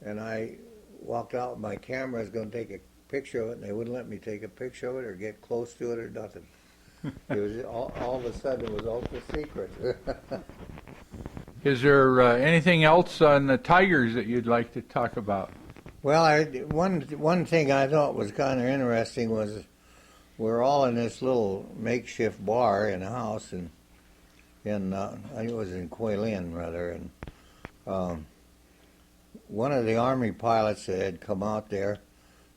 and I walked out with my camera. I was going to take a picture of it, and they wouldn't let me take a picture of it or get close to it or nothing. It was all of a sudden it was ultra secret. Is there anything else on the tigers that you'd like to talk about? Well, one thing I thought was kind of interesting was we're all in this little makeshift bar in a house, and I think it was in Quailin rather, and one of the Army pilots that had come out there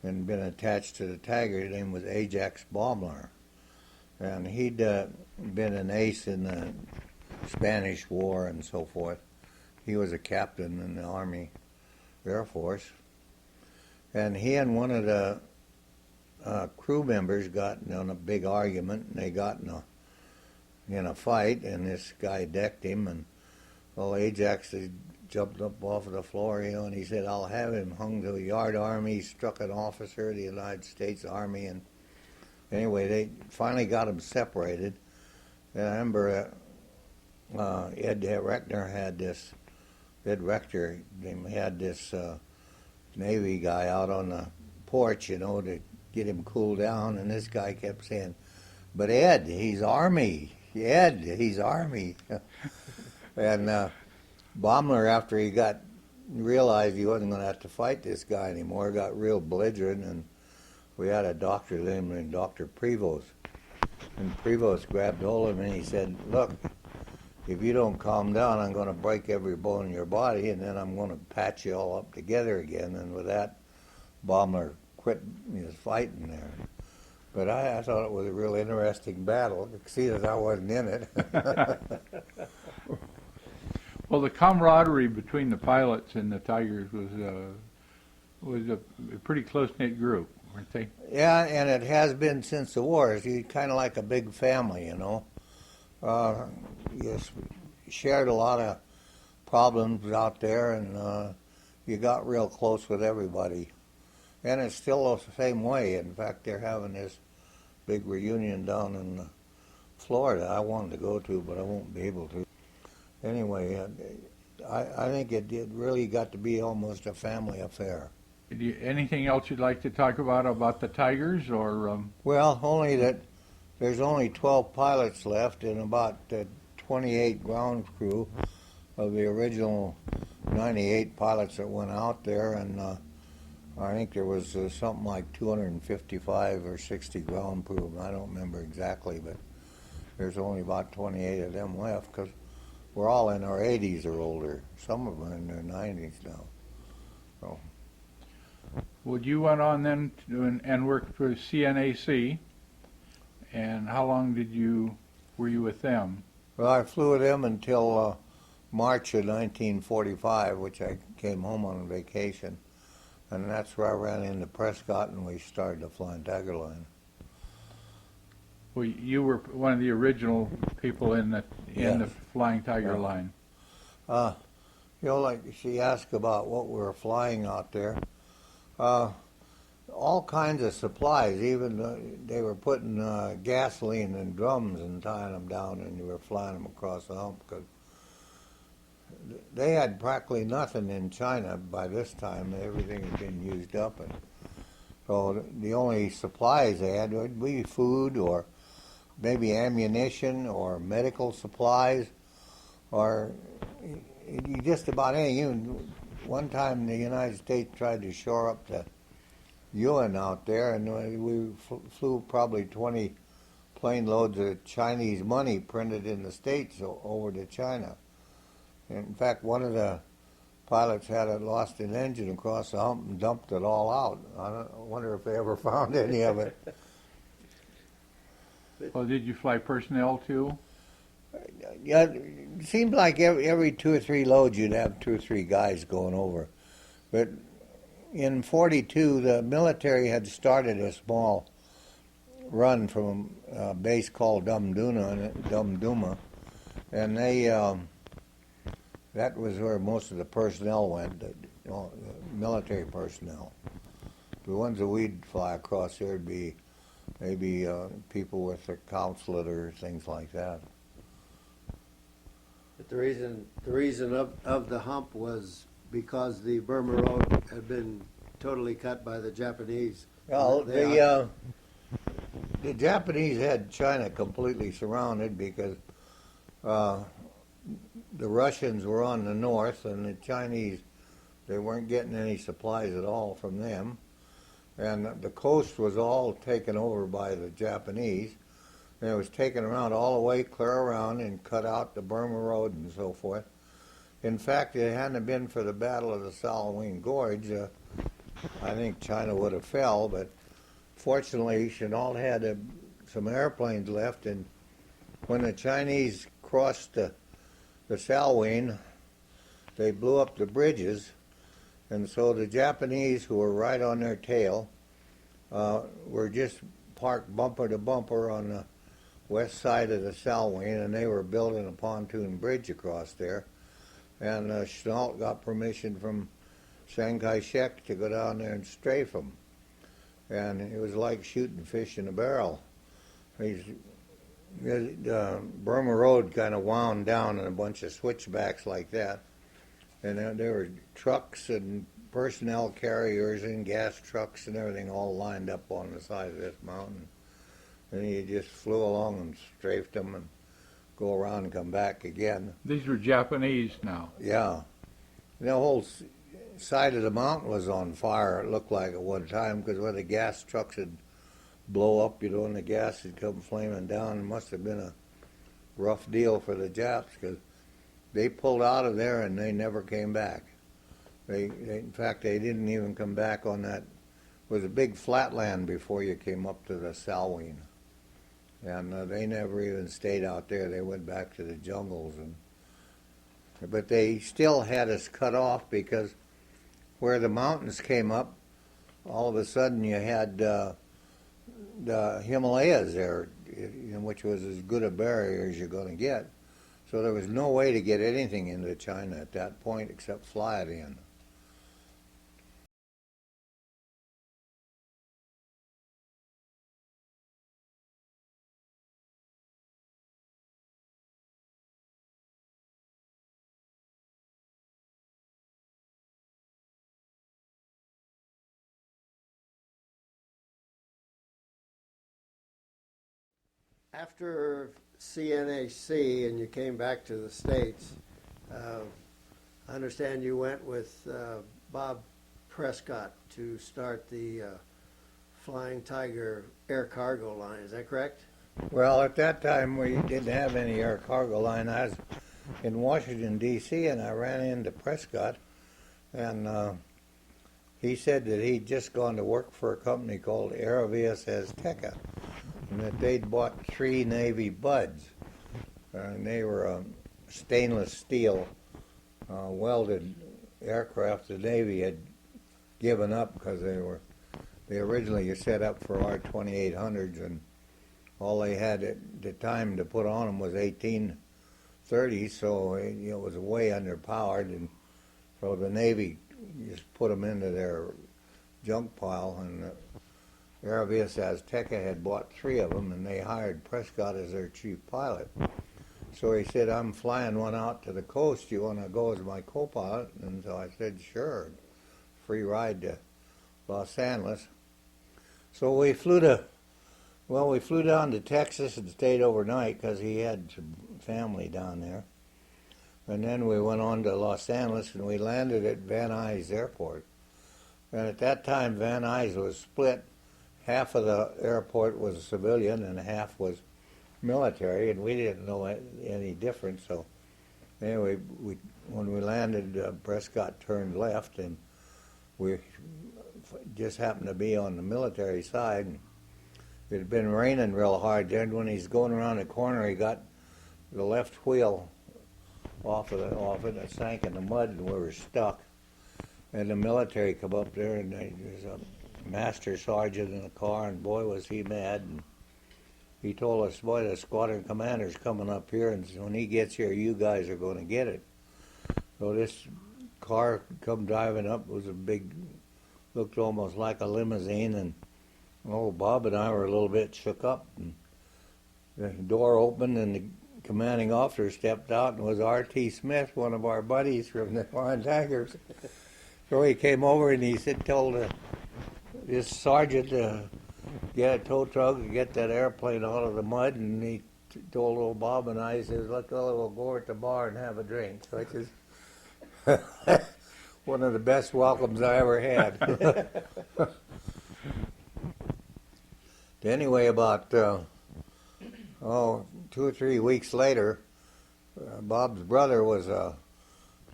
and been attached to the Tiger, his name was Ajax Baumler, and he'd been an ace in the Spanish War and so forth. He was a captain in the Army Air Force, and he and one of the crew members got in a big argument, and they got in a fight, and this guy decked him, and Ajax jumped up off of the floor, and he said, "I'll have him hung to a yardarm." He struck an officer of the United States Army, and anyway, they finally got him separated. And I remember Ed Rector had this Navy guy out on the porch, to get him cooled down, and this guy kept saying, "But Ed, he's Army. Ed, he's Army." And Baumler, after he realized he wasn't going to have to fight this guy anymore, got real belligerent, and we had a doctor named Dr. Prevost. And Prevost grabbed hold of him and he said, "Look, if you don't calm down, I'm going to break every bone in your body, and then I'm going to patch you all up together again." And with that, Baumler quit his fighting there. But I thought it was a real interesting battle. You can see that I wasn't in it. Well, the camaraderie between the pilots and the Tigers was a pretty close-knit group, weren't they? Yeah, and it has been since the war. It's kind of like a big family, You shared a lot of problems out there, and you got real close with everybody. And it's still the same way. In fact, they're having this big reunion down in Florida I wanted to go to, but I won't be able to. Anyway, I think it really got to be almost a family affair. Anything else you'd like to talk about the Tigers, or? Well, only that there's only 12 pilots left and about 28 ground crew of the original 98 pilots that went out there, and I think there was something like 255 or 60 ground crew. I don't remember exactly, but there's only about 28 of them left because we're all in our 80s or older. Some of them are in their 90s now. So. Well, you went on then and worked for CNAC, and how long were you with them? Well, I flew with them until March of 1945, which I came home on vacation, and that's where I ran into Prescott, and we started the Flying Tiger line. Well, you were one of the original people in the Flying Tiger line. Like she asked about what we were flying out there. All kinds of supplies. Even they were putting gasoline in drums and tying them down, and you were flying them across the hump because they had practically nothing in China by this time. Everything had been used up, and so the only supplies they had would be food or maybe ammunition or medical supplies or just about anything. One time the United States tried to shore up the Yuan out there, and we flew probably 20 plane loads of Chinese money printed in the States over to China. And in fact, one of the pilots had lost an engine across the hump and dumped it all out. I wonder if they ever found any of it. Well, did you fly personnel too? Yeah, it seemed like every 2 or 3 loads you'd have 2 or 3 guys going over. But in '42, the military had started a small run from a base called Dumduma, and they that was where most of the personnel went, the military personnel. The ones that we'd fly across there would be maybe people with a consulate or things like that. But the reason of the hump was because the Burma Road had been totally cut by the Japanese. Well, They- the Japanese had China completely surrounded because uh, the Russians were on the north and the Chinese, they weren't getting any supplies at all from them. And the coast was all taken over by the Japanese. And it was taken around all the way clear around and cut out the Burma Road and so forth. In fact, if it hadn't been for the Battle of the Salween Gorge, I think China would have fell, but fortunately, Chenault had some airplanes left, and when the Chinese crossed the Salween, they blew up the bridges, and so the Japanese, who were right on their tail, were just parked bumper to bumper on the west side of the Salween, and they were building a pontoon bridge across there. And Chenault got permission from Chiang Kai-shek to go down there and strafe them. And it was like shooting fish in a barrel. The Burma Road kind of wound down in a bunch of switchbacks like that. And there were trucks and personnel carriers and gas trucks and everything all lined up on the side of this mountain. And you just flew along and strafed them and go around and come back again. These were Japanese now. Yeah. The whole side of the mountain was on fire, it looked like at one time, because where the gas trucks would blow up, and the gas would come flaming down. It must have been a rough deal for the Japs, because they pulled out of there and they never came back. In fact, they didn't even come back on that. It was a big flatland before you came up to the Salween. And they never even stayed out there. They went back to the jungles. But they still had us cut off because where the mountains came up, all of a sudden you had the Himalayas there, which was as good a barrier as you're going to get. So there was no way to get anything into China at that point except fly it in. After CNAC and you came back to the States, I understand you went with Bob Prescott to start the Flying Tiger air cargo line. Is that correct? Well, at that time we didn't have any air cargo line. I was in Washington, D.C., and I ran into Prescott, and he said that he'd just gone to work for a company called Aerovias Azteca, and that they'd bought 3 Navy Buds, and they were stainless steel welded aircraft the Navy had given up because they originally set up for our 2800s, and all they had at the time to put on them was 1830s, so it was way underpowered, and so the Navy just put them into their junk pile, and Aerovias Azteca had bought 3 of them, and they hired Prescott as their chief pilot. So he said, I'm flying one out to the coast. You want to go as my co-pilot? And so I said, sure. Free ride to Los Angeles. So we flew down to Texas and stayed overnight because he had some family down there. And then we went on to Los Angeles and we landed at Van Nuys Airport. And at that time, Van Nuys was split. Half of the airport was civilian and half was military, and we didn't know any difference. So anyway, when we landed, Prescott turned left, and we just happened to be on the military side. And it had been raining real hard. Then when he's going around the corner, he got the left wheel off it, and it sank in the mud, and we were stuck. And the military come up there, and there's a master sergeant in the car, and boy was he mad. And he told us, boy, the squadron commander's coming up here, and when he gets here, you guys are going to get it. So this car come driving up. It was a big, looked almost like a limousine, and Bob and I were a little bit shook up. And the door opened, and the commanding officer stepped out and was R.T. Smith, one of our buddies from the Flying Tigers. So he came over and he told this sergeant to get a tow truck and get that airplane out of the mud, and he told old Bob and I, he says, look, we'll go at the bar and have a drink, which is one of the best welcomes I ever had. Anyway, about 2 or 3 weeks later, Bob's brother was a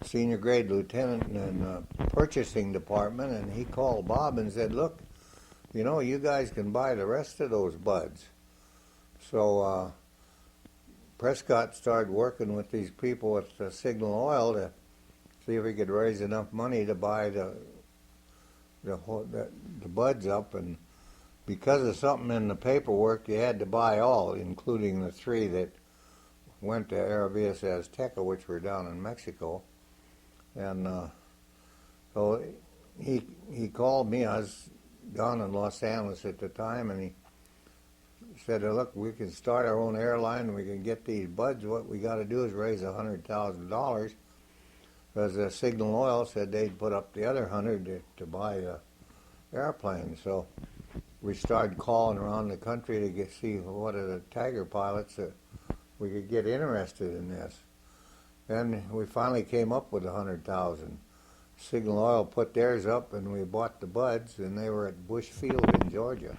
senior grade lieutenant in the purchasing department, and he called Bob and said, look, you know, you guys can buy the rest of those buds. So Prescott started working with these people at Signal Oil to see if he could raise enough money to buy the buds up, and because of something in the paperwork, you had to buy all, including the 3 that went to Aerovías Azteca, which were down in Mexico. And so he called me. I was down in Los Angeles at the time, and he said, look, we can start our own airline and we can get these buds. What we got to do is raise $100,000, because Signal Oil said they'd put up the other 100 to buy the airplane. So we started calling around the country to see what are the Tiger pilots that we could get interested in this. And we finally came up with 100,000. Signal Oil put theirs up, and we bought the buds, and they were at Bush Field in Georgia.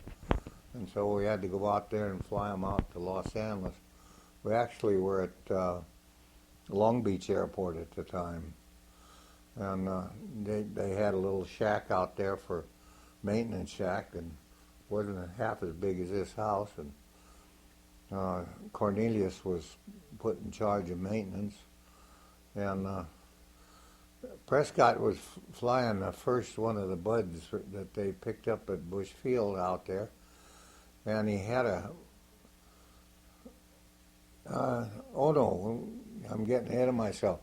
And so we had to go out there and fly them out to Los Angeles. We actually were at Long Beach Airport at the time. And they had a little shack out there for maintenance shack, and wasn't half as big as this house. And Cornelius was put in charge of maintenance. And Prescott was flying the first one of the buds that they picked up at Bush Field out there. And he had oh no, I'm getting ahead of myself.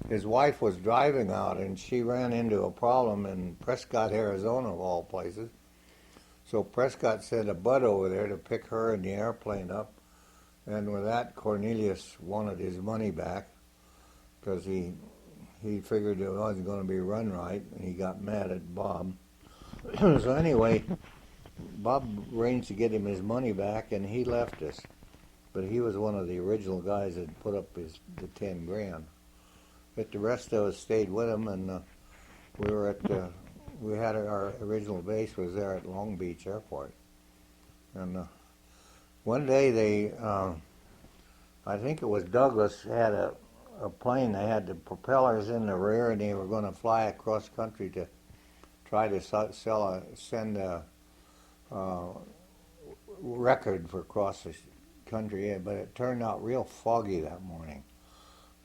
His wife was driving out, and she ran into a problem in Prescott, Arizona, of all places. So Prescott sent a bud over there to pick her and the airplane up. And with that, Cornelius wanted his money back, because he figured it wasn't going to be run right, and he got mad at Bob. So anyway, Bob arranged to get him his money back, and he left us. But he was one of the original guys that put up the 10 grand. But the rest of us stayed with him, and we had our original base was there at Long Beach Airport. And one day I think it was Douglas, had a plane. They had the propellers in the rear, and they were going to fly across country to try to send a record for across the country, but it turned out real foggy that morning.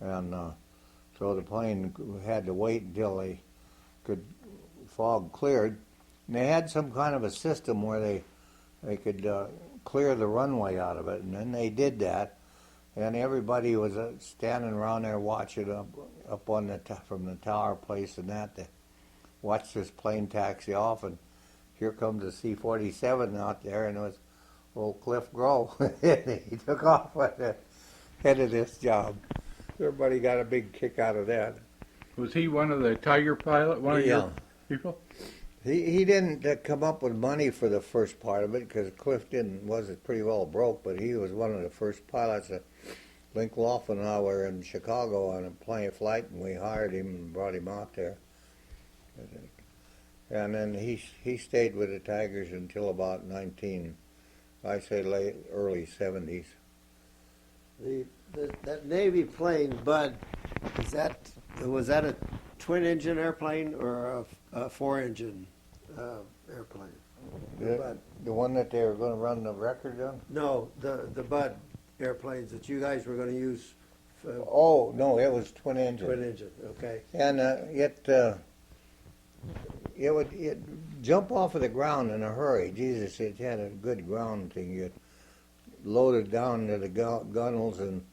And so the plane had to wait until fog cleared. And they had some kind of a system where they could clear the runway out of it, and then they did that. And everybody was standing around there watching up on from the tower place and that to watch this plane taxi off. And here comes the C-47 out there, and it was old Cliff Grow. He took off at the head of this job. Everybody got a big kick out of that. Was he one of the Tiger pilot? One of your people? He didn't come up with money for the first part of it, because Cliff was pretty well broke, but he was one of the first pilots. That Link Laughlin and I were in Chicago on a plane flight, and we hired him and brought him out there. And then he stayed with the Tigers until about early 70s. That Navy plane, Bud, was that a twin-engine airplane or a four-engine airplane? The one that they were going to run the record on? No, the Bud airplanes that you guys were going to use. Oh, no, it was twin-engine. Twin-engine, okay. And it would jump off of the ground in a hurry. Jesus, it had a good ground thing. You loaded down to the gunnels and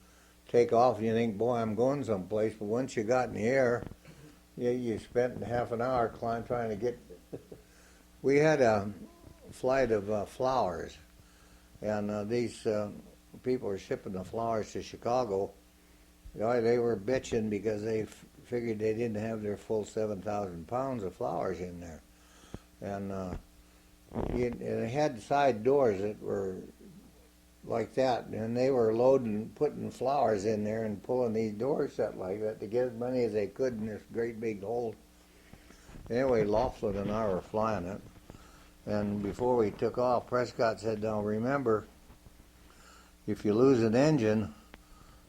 take off, and you think, boy, I'm going someplace. But once you got in the air, you spent half an hour trying to get. We had a flight of flowers, and these people were shipping the flowers to Chicago, they were bitching because they figured they didn't have their full 7,000 pounds of flowers in there. And it had side doors that were like that, and they were putting flowers in there and pulling these doors shut like that to get as many as they could in this great big hole. Anyway, Laughlin and I were flying it, and before we took off, Prescott said, "Now remember, if you lose an engine,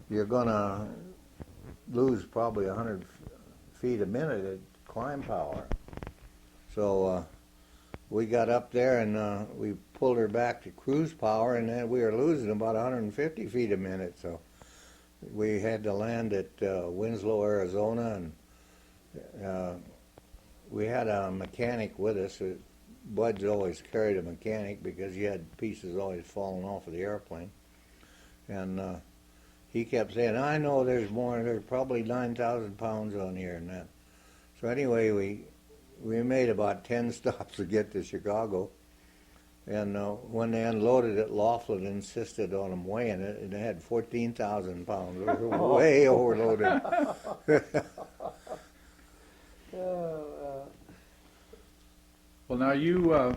you're going to lose probably 100 feet a minute at climb power." So we got up there and we pulled her back to cruise power, and then we were losing about 150 feet a minute. So we had to land at Winslow, Arizona, and we had a mechanic with us. Bud's always carried a mechanic because he had pieces always falling off of the airplane. And he kept saying, "I know there's more. There's probably 9,000 pounds on here and that." So anyway, we made about 10 stops to get to Chicago. And when they unloaded it, Laughlin insisted on them weighing it, and it had 14,000 pounds. It was way overloaded. Well, now you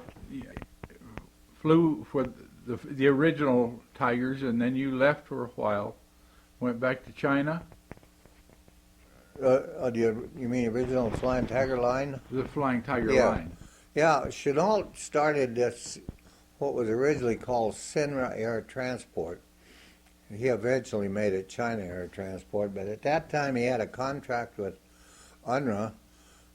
flew for the original Tigers, and then you left for a while, went back to China. You mean original Flying Tiger line? The Flying Tiger Yeah. line. Yeah, Chenault started this, what was originally called Sinra Air Transport. He eventually made it China Air Transport, but at that time he had a contract with UNRWA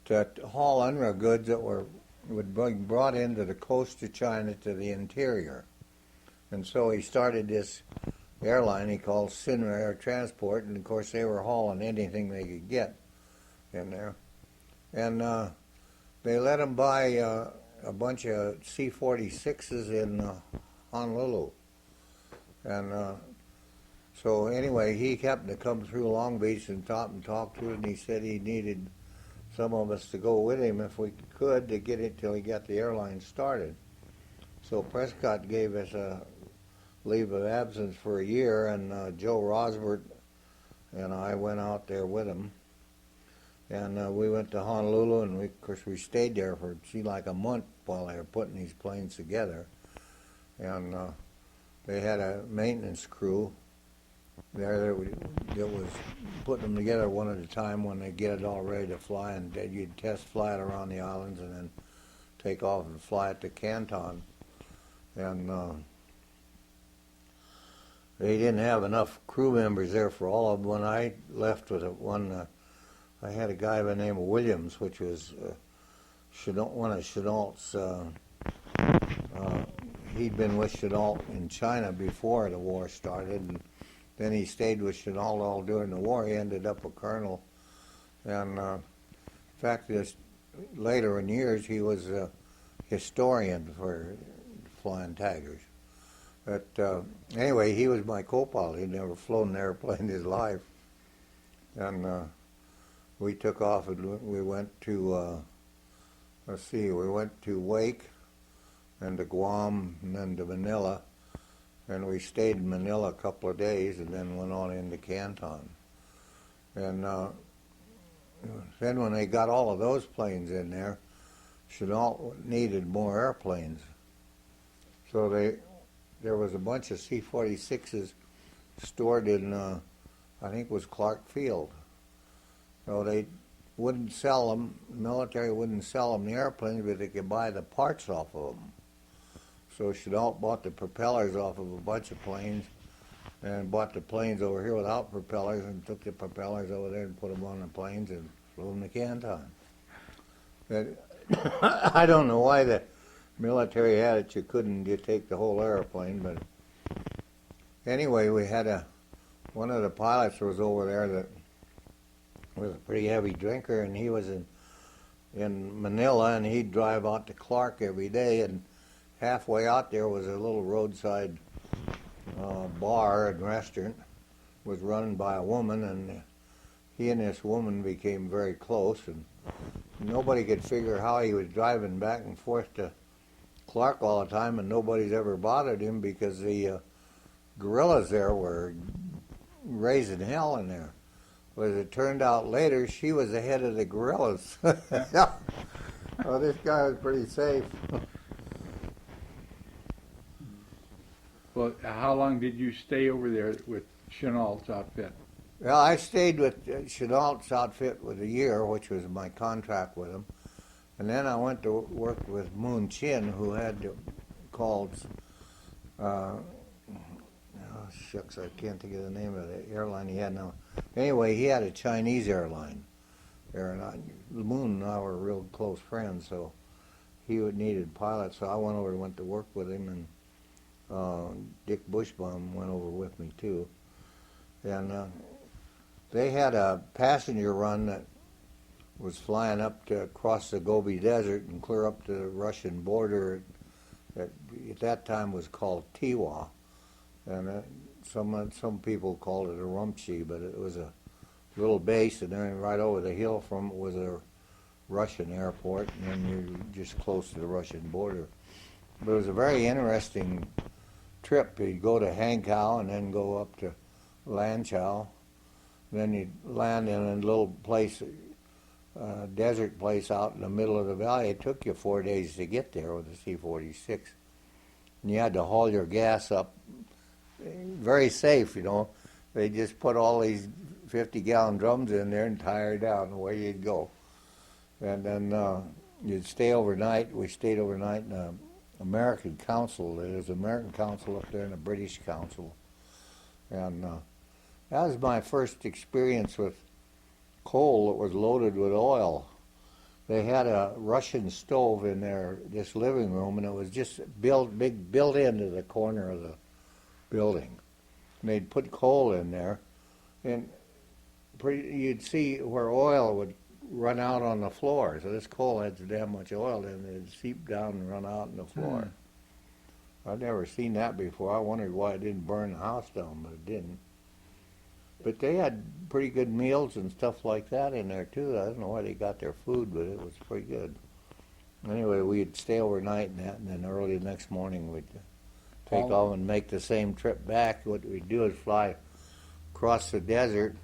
to haul UNRWA goods that would be brought into the coast of China to the interior. And so he started this airline he called Sinra Air Transport, and of course they were hauling anything they could get in there. And they let him buy a bunch of C-46s in Honolulu. And so anyway, he happened to come through Long Beach and talk to us, and he said he needed some of us to go with him if we could to get it till he got the airline started. So Prescott gave us a leave of absence for a year, and Joe Rosbert and I went out there with him. And we went to Honolulu, and of course we stayed there for like a month while they were putting these planes together. And they had a maintenance crew there that was putting them together one at a time when they get it all ready to fly, and you'd test fly it around the islands and then take off and fly it to Canton. And they didn't have enough crew members there for all of them. When I left with I had a guy by the name of Williams, which was one of Chenault's. He'd been with Chenault in China before the war started, and then he stayed with Chenault all during the war. He ended up a colonel, and in fact, later in years, he was a historian for Flying Tigers. But anyway, he was my co-pilot. He'd never flown an airplane in his life. And we took off and we went to, we went to Wake and to Guam and then to Manila. And we stayed in Manila a couple of days and then went on into Canton. And then when they got all of those planes in there, Chenault needed more airplanes. So there was a bunch of C-46s stored in, I think it was Clark Field. So they wouldn't sell them, the military wouldn't sell them the airplanes, but they could buy the parts off of them. So Chenault bought the propellers off of a bunch of planes and bought the planes over here without propellers and took the propellers over there and put them on the planes and flew them to Canton. But I don't know why the military had it. You couldn't take the whole airplane, but anyway, we had one of the pilots was over there that was a pretty heavy drinker, and he was in Manila, and he'd drive out to Clark every day, and halfway out there was a little roadside bar and restaurant. It was run by a woman, and he and this woman became very close, and nobody could figure how he was driving back and forth to Clark all the time, and nobody's ever bothered him because the gorillas there were raising hell in there. But as it turned out later, she was the head of the gorillas. Well, this guy was pretty safe. Well, how long did you stay over there with Chenault's outfit? Well, I stayed with Chenault's outfit with a year, which was my contract with him. And then I went to work with Moon Chin, who had called, oh, shucks, I can't think of the name of the airline he had now. Anyway, he had a Chinese airline. Moon and I were real close friends, so he needed pilots. So I went over and went to work with him, and Dick Bushbaum went over with me too. And they had a passenger run that was flying up to across the Gobi Desert and clear up to the Russian border that at that time was called Tiwa. And some people called it a Rumchi, but it was a little base, and then right over the hill from it was a Russian airport, and then you're just close to the Russian border. But it was a very interesting trip. You'd go to Hankow and then go up to Lanchow. Then you'd land in a little place, desert place out in the middle of the valley. It took you 4 days to get there with the C-46. And you had to haul your gas up. Very safe, you know. They just put all these 50-gallon drums in there and tie her down, away you'd go. And then you'd stay overnight. We stayed overnight in an American Council. There's an American Council up there and a British Council. And that was my first experience with coal that was loaded with oil. They had a Russian stove in this living room, and it was just built into the corner of the building. And they'd put coal in there, and you'd see where oil would run out on the floor. So this coal had so damn much oil in it, it'd seep down and run out on the floor. I'd never seen that before. I wondered why it didn't burn the house down, but it didn't. But they had pretty good meals and stuff like that in there too. I don't know why they got their food, but it was pretty good. Anyway, we'd stay overnight in that, and then early the next morning we'd take off and make the same trip back. What we'd do is fly across the desert,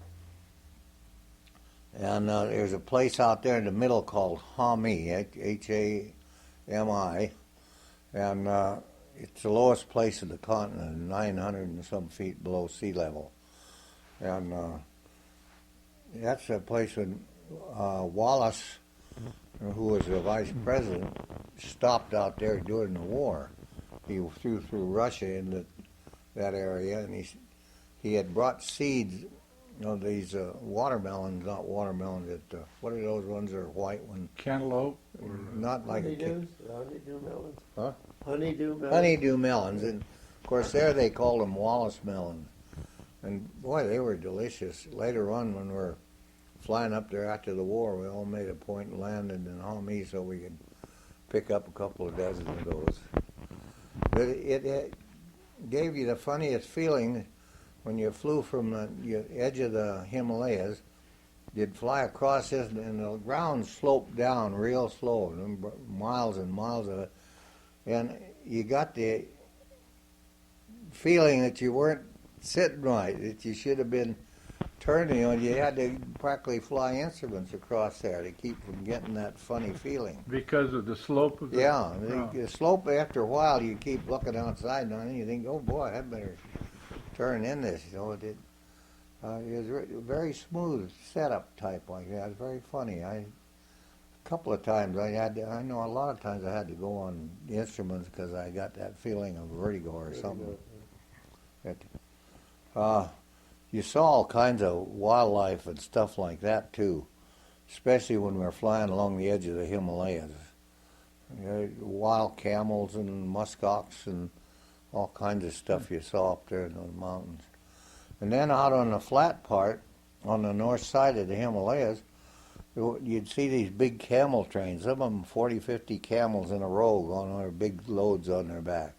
and there's a place out there in the middle called Hami, H-A-M-I, and it's the lowest place in the continent, 900 and some feet below sea level. And that's a place when Wallace, who was the vice president, stopped out there during the war. He flew through Russia into that area, and he had brought seeds, these watermelons, not watermelons, what are those ones that are white ones? Cantaloupe? Not like honeydew melons? Huh? Honeydew melons? Honeydew melons, and of course there they called them Wallace melons. And boy, they were delicious. Later on, when we were flying up there after the war, we all made a point and landed in Hami so we could pick up a couple of dozen of those. But it gave you the funniest feeling when you flew from the edge of the Himalayas. You'd fly across this, and the ground sloped down real slow, miles and miles of it. And you got the feeling that you weren't sitting right, that you should have been turning. You had to practically fly instruments across there to keep from getting that funny feeling. Because of the slope of the... Yeah, the slope, after a while, you keep looking outside and you think, oh boy, I better turn in this. It was very smooth setup type like that. It was very funny. A couple of times I know a lot of times I had to go on the instruments because I got that feeling of vertigo or something. You saw all kinds of wildlife and stuff like that too, especially when we were flying along the edge of the Himalayas. Wild camels and muskox and all kinds of stuff you saw up there in those mountains. And then out on the flat part, on the north side of the Himalayas, you'd see these big camel trains, some of them 40, 50 camels in a row going on their big loads on their back.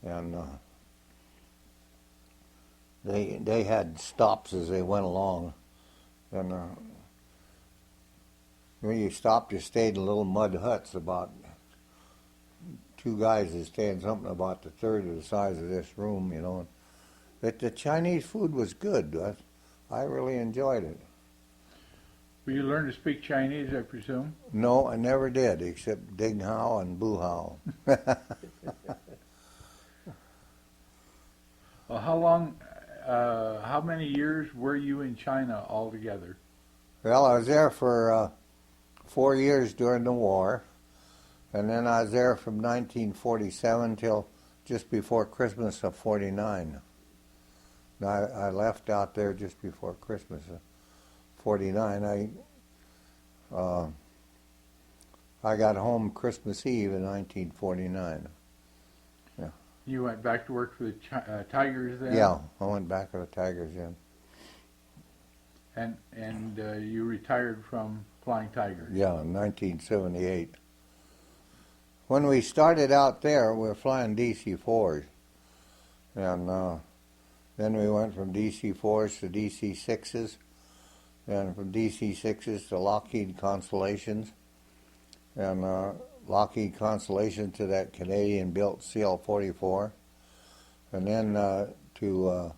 And they had stops as they went along. And when you stopped, you stayed in little mud huts about two guys that stay in something about the third of the size of this room, But the Chinese food was good. I really enjoyed it. Well, you learned to speak Chinese, I presume? No, I never did, except Ding Hao and Bu Hao. Well, how many years were you in China altogether? Well, I was there for 4 years during the war, and then I was there from 1947 till just before Christmas of '49. I left out there just before Christmas of '49. I got home Christmas Eve in 1949. You went back to work for the Tigers then? Yeah, I went back to the Tigers then. And you retired from Flying Tigers? Yeah, in 1978. When we started out there, we were flying DC-4s. And then we went from DC-4s to DC-6s, and from DC-6s to Lockheed Constellations, and Lockheed Constellation to that Canadian-built CL-44, and then to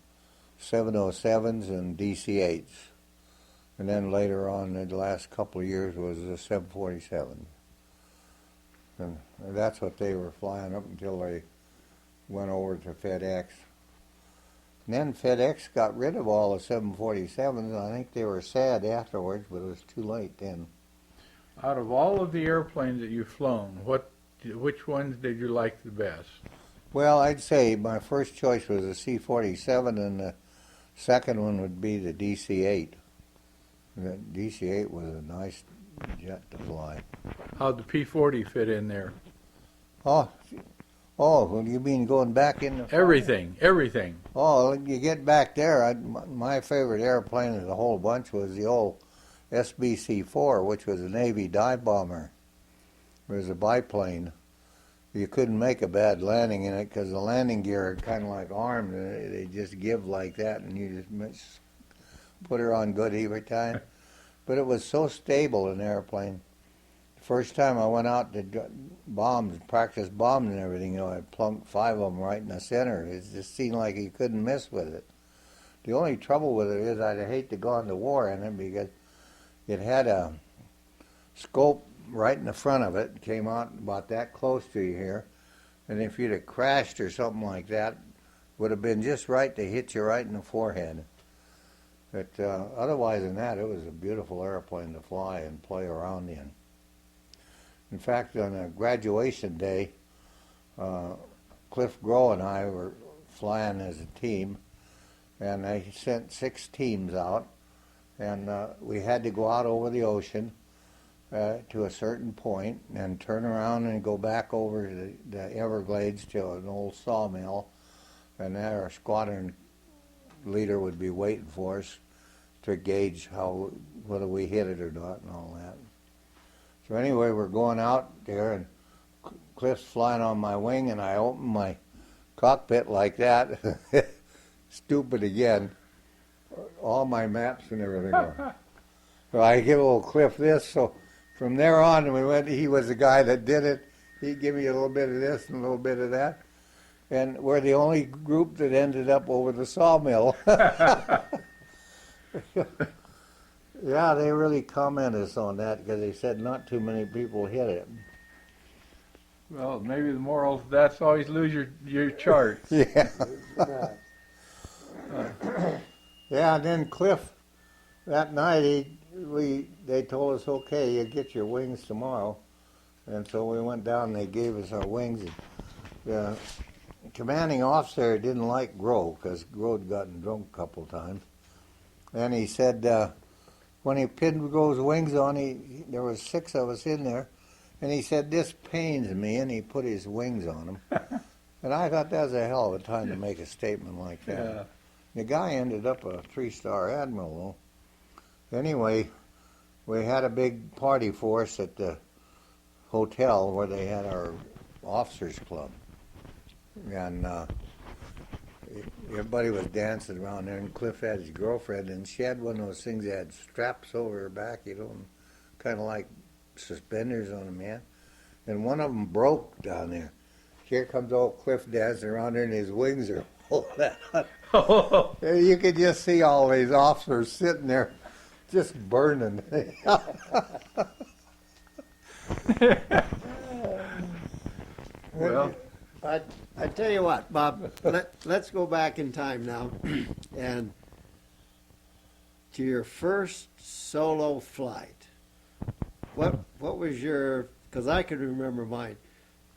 707s and DC-8s. And then later on, the last couple of years, was the 747. And that's what they were flying up until they went over to FedEx. And then FedEx got rid of all the 747s. I think they were sad afterwards, but it was too late then. Out of all of the airplanes that you've flown, which ones did you like the best? Well, I'd say my first choice was the C-47, and the second one would be the DC-8. The DC-8 was a nice jet to fly. How'd the P-40 fit in there? Oh, well, you mean going back in the... Everything. Oh, you get back there, my favorite airplane of the whole bunch was the old SBC-4, which was a Navy dive bomber. It was a biplane. You couldn't make a bad landing in it because the landing gear are kind of like armed, and they just give like that, and you just put her on good every time. But it was so stable, an airplane. The first time I went out to practice bombs and everything, I plunked 5 of them right in the center. It just seemed like you couldn't miss with it. The only trouble with it is I'd hate to go into war in it because it had a scope right in the front of it, came out about that close to you here, and if you'd have crashed or something like that, it would have been just right to hit you right in the forehead. But otherwise than that, it was a beautiful airplane to fly and play around in. In fact, on a graduation day, Cliff Grow and I were flying as a team, and they sent 6 teams out, and we had to go out over the ocean to a certain point and turn around and go back over the Everglades to an old sawmill, and there our squadron leader would be waiting for us to gauge whether we hit it or not and all that. So anyway, we're going out there, and Cliff's flying on my wing, and I open my cockpit like that. Stupid again. All my maps and everything are. So I give old Cliff this, so from there on, he was the guy that did it. He'd give me a little bit of this and a little bit of that. And we're the only group that ended up over the sawmill. Yeah, they really commented on that because they said not too many people hit it. Well, maybe the moral of that's always lose your charts. Yeah. Yeah, and then Cliff, that night, they told us, okay, you get your wings tomorrow. And so we went down and they gave us our wings. The commanding officer didn't like Grow because Grow had gotten drunk a couple of times. And he said, when he pinned Grow's wings on, there was 6 of us in there, and he said, this pains me, and he put his wings on them. And I thought that was a hell of a time to make a statement like that. Yeah. The guy ended up a 3-star admiral, though. Anyway, we had a big party for us at the hotel where they had our officers club. And everybody was dancing around there, and Cliff had his girlfriend, and she had one of those things that had straps over her back, kind of like suspenders on a man. And one of them broke down there. Here comes old Cliff dancing around there, and his wings are pull that out. You could just see all these officers sitting there just burning. Well, I tell you what, Bob, let's go back in time now and to your first solo flight. What was your, because I can remember mine,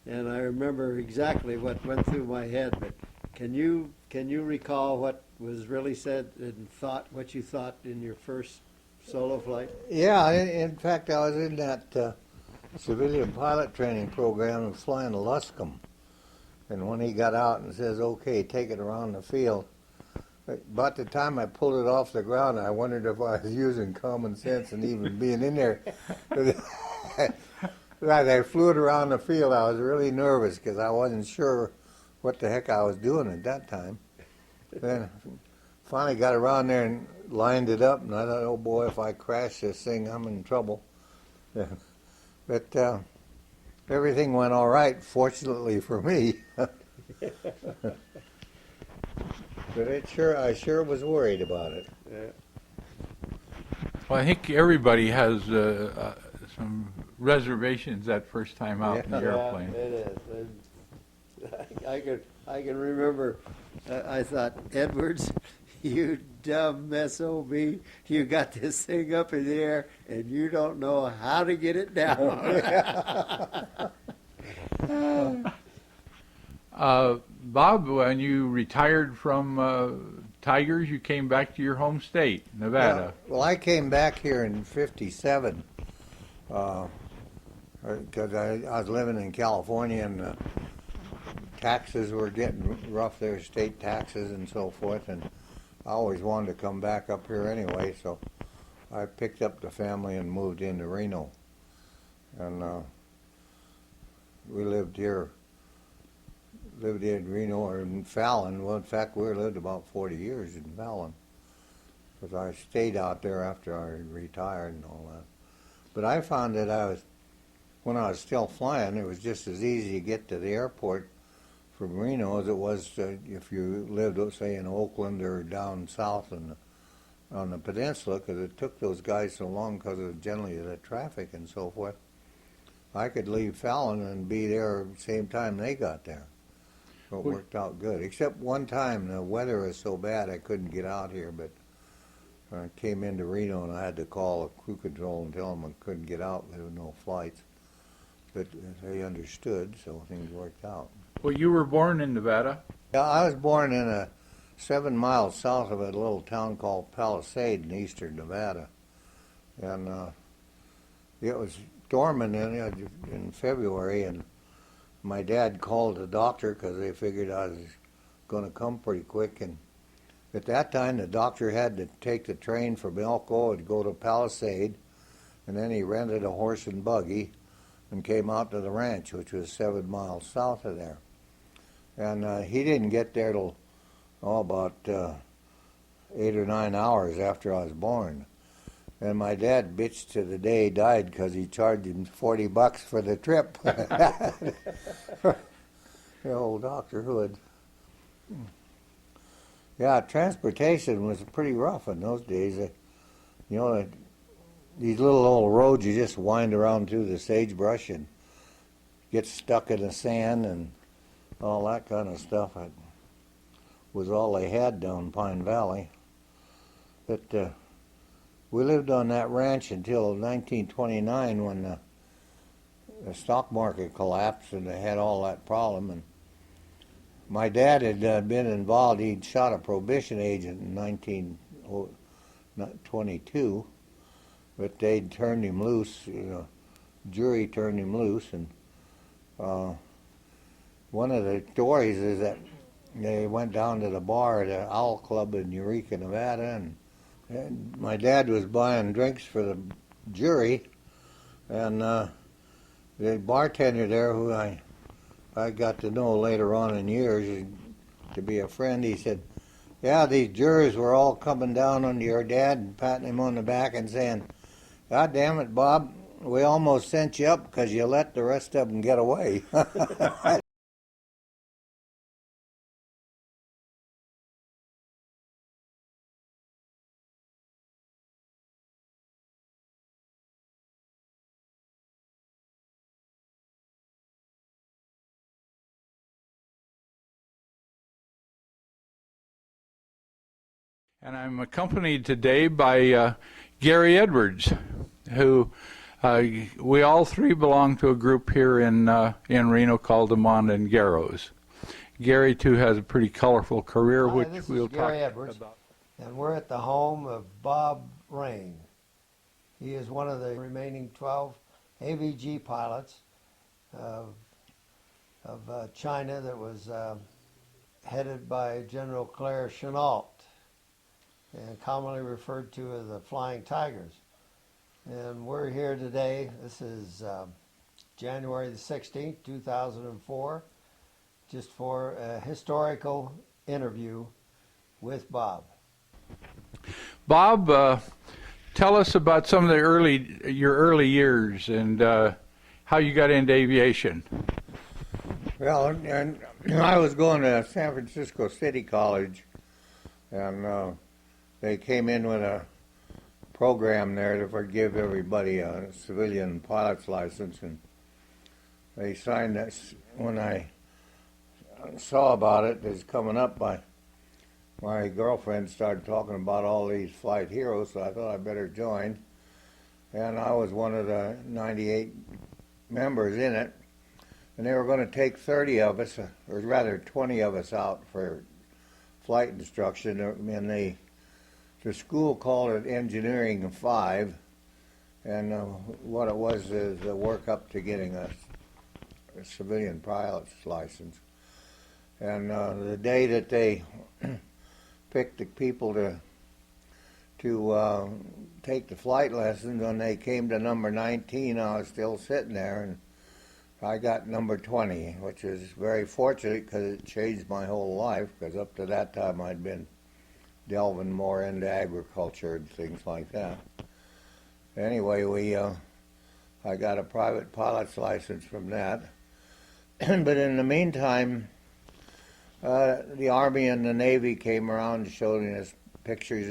and I remember exactly what went through my head, but can you recall what was really said and what you thought in your first solo flight? Yeah, in fact, I was in that civilian pilot training program and flying a Luscombe. And when he got out and says, okay, take it around the field, about the time I pulled it off the ground, I wondered if I was using common sense and even being in there. As I flew it around the field, I was really nervous because I wasn't sure what the heck I was doing at that time. Then finally got around there and lined it up, and I thought, oh boy, if I crash this thing, I'm in trouble. Yeah. But everything went all right, fortunately for me. But I sure was worried about it. Yeah. well, I think everybody has some reservations that first time out in the airplane. Yeah, it is. And I can remember. I thought, Edwards, you dumb SOB, you got this thing up in the air and you don't know how to get it down. Bob, when you retired from Tigers, you came back to your home state, Nevada. Well, I came back here in '57 because I was living in California and taxes were getting rough there, state taxes and so forth, and I always wanted to come back up here anyway, so I picked up the family and moved into Reno. And we lived in Reno or in Fallon. Well, in fact, we lived about 40 years in Fallon because I stayed out there after I retired and all that. But I found that when I was still flying, it was just as easy to get to the airport from Reno as it was if you lived, say, in Oakland or down south on the peninsula, because it took those guys so long because of generally the traffic and so forth. I could leave Fallon and be there at the same time they got there. So it worked out good. Except one time the weather was so bad I couldn't get out here, but I came into Reno and I had to call a crew control and tell them I couldn't get out. There were no flights. But they understood, so things worked out. Well, you were born in Nevada. Yeah, I was born in 7 miles south of a little town called Palisade in eastern Nevada. And it was storming in February, and my dad called the doctor because they figured I was going to come pretty quick. And at that time, the doctor had to take the train from Elko and go to Palisade, and then he rented a horse and buggy and came out to the ranch, which was 7 miles south of there. And he didn't get there till about 8 or 9 hours after I was born. And my dad bitched to the day he died because he charged him $40 for the trip. The old Dr. Hood. Yeah, transportation was pretty rough in those days. These little old roads, you just wind around through the sagebrush and get stuck in the sand and all that kind of stuff. It was all they had down Pine Valley. But we lived on that ranch until 1929 when the stock market collapsed and they had all that problem. And my dad had been involved. He'd shot a prohibition agent in 1922, but they'd turned him loose. Jury turned him loose, and one of the stories is that they went down to the bar at the Owl Club in Eureka, Nevada, and my dad was buying drinks for the jury, and the bartender there, who I got to know later on in years to be a friend, he said, yeah, these jurors were all coming down on your dad and patting him on the back and saying, God damn it, Bob, we almost sent you up because you let the rest of them get away. And I'm accompanied today by Gary Edwards, who we all three belong to a group here in Reno called the Montangueros. Gary, too, has a pretty colorful career, Hi, which this we'll is Gary talk Edwards, about. and we're at the home of Bob Raine. He is one of the remaining 12 AVG pilots of China that was headed by General Claire Chennault, and commonly referred to as the Flying Tigers. And we're here today. This is January the 16th, 2004, just for a historical interview with Bob. Bob, tell us about some of your early years and how you got into aviation. Well, and I was going to San Francisco City College, and they came in with a program there to forgive everybody a civilian pilot's license, and they signed this. When I saw about it, it's coming up, my girlfriend started talking about all these flight heroes, so I thought I'd better join. And I was one of the 98 members in it, and they were going to take 30 of us, or rather 20 of us out for flight instruction, and the school called it Engineering 5, and what it was is a work up to getting a civilian pilot's license. And the day that they picked the people to take the flight lessons, when they came to number 19, I was still sitting there, and I got number 20, which is very fortunate because it changed my whole life, because up to that time I'd been delving more into agriculture and things like that. Anyway, I got a private pilot's license from that. But in the meantime, the Army and the Navy came around showing us pictures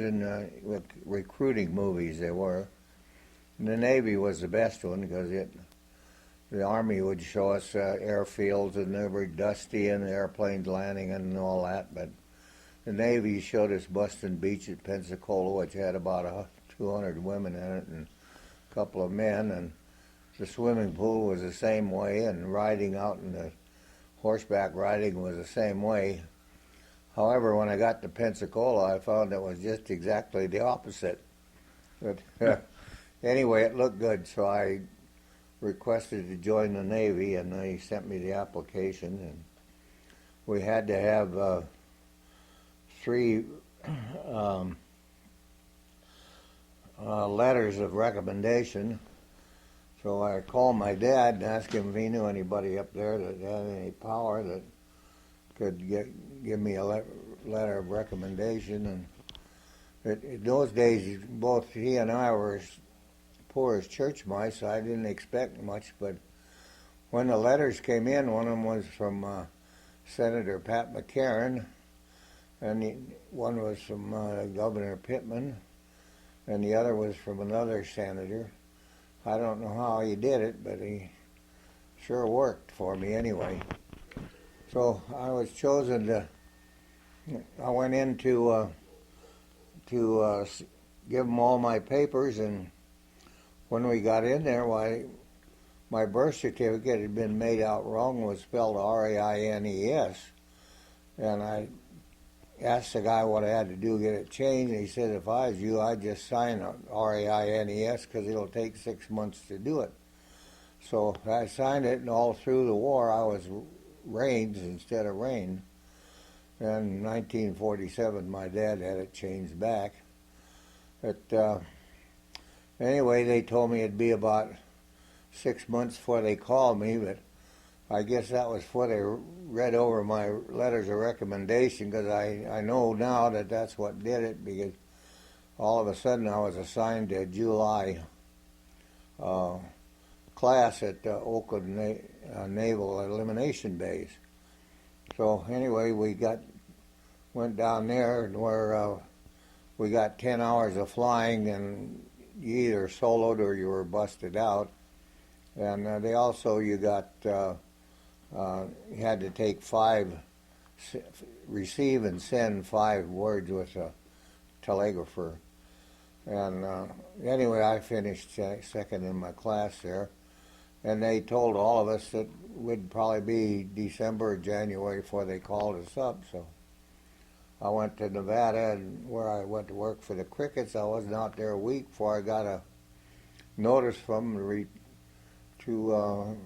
with recruiting movies they were. And the Navy was the best one because the Army would show us airfields, and they were dusty and the airplanes landing and all that. But the Navy showed us Boston Beach at Pensacola, which had about 200 women in it and a couple of men. And the swimming pool was the same way, and riding out in the horseback riding was the same way. However, when I got to Pensacola, I found it was just exactly the opposite. But anyway, it looked good, so I requested to join the Navy, and they sent me the application, and we had to have 3 letters of recommendation. So I called my dad and asked him if he knew anybody up there that had any power that could give me a letter of recommendation. And in those days, both he and I were as poor as church mice, so I didn't expect much. But when the letters came in, one of them was from Senator Pat McCarran, and one was from Governor Pittman, and the other was from another senator. I don't know how he did it, but he sure worked for me anyway. So I was chosen I went in to give them all my papers, and when we got in there, my birth certificate had been made out wrong, was spelled R-A-I-N-E-S, and I asked the guy what I had to do to get it changed, and he said, if I was you, I'd just sign R-A-I-N-E-S because it'll take 6 months to do it. So I signed it, and all through the war, I was Raines instead of Raine. And in 1947, my dad had it changed back. But anyway, they told me it'd be about 6 months before they called me, but I guess that was before they read over my letters of recommendation, because I know now that that's what did it, because all of a sudden I was assigned to a July class at Oakland Naval Elimination Base. So anyway, went down there, and where we got 10 hours of flying, and you either soloed or you were busted out. And they also, you had to take receive and send 5 words with a telegrapher. And anyway, I finished second in my class there. And they told all of us that it would probably be December or January before they called us up. So I went to Nevada, and where I went to work for the Crickets. I wasn't out there a week before I got a notice from them to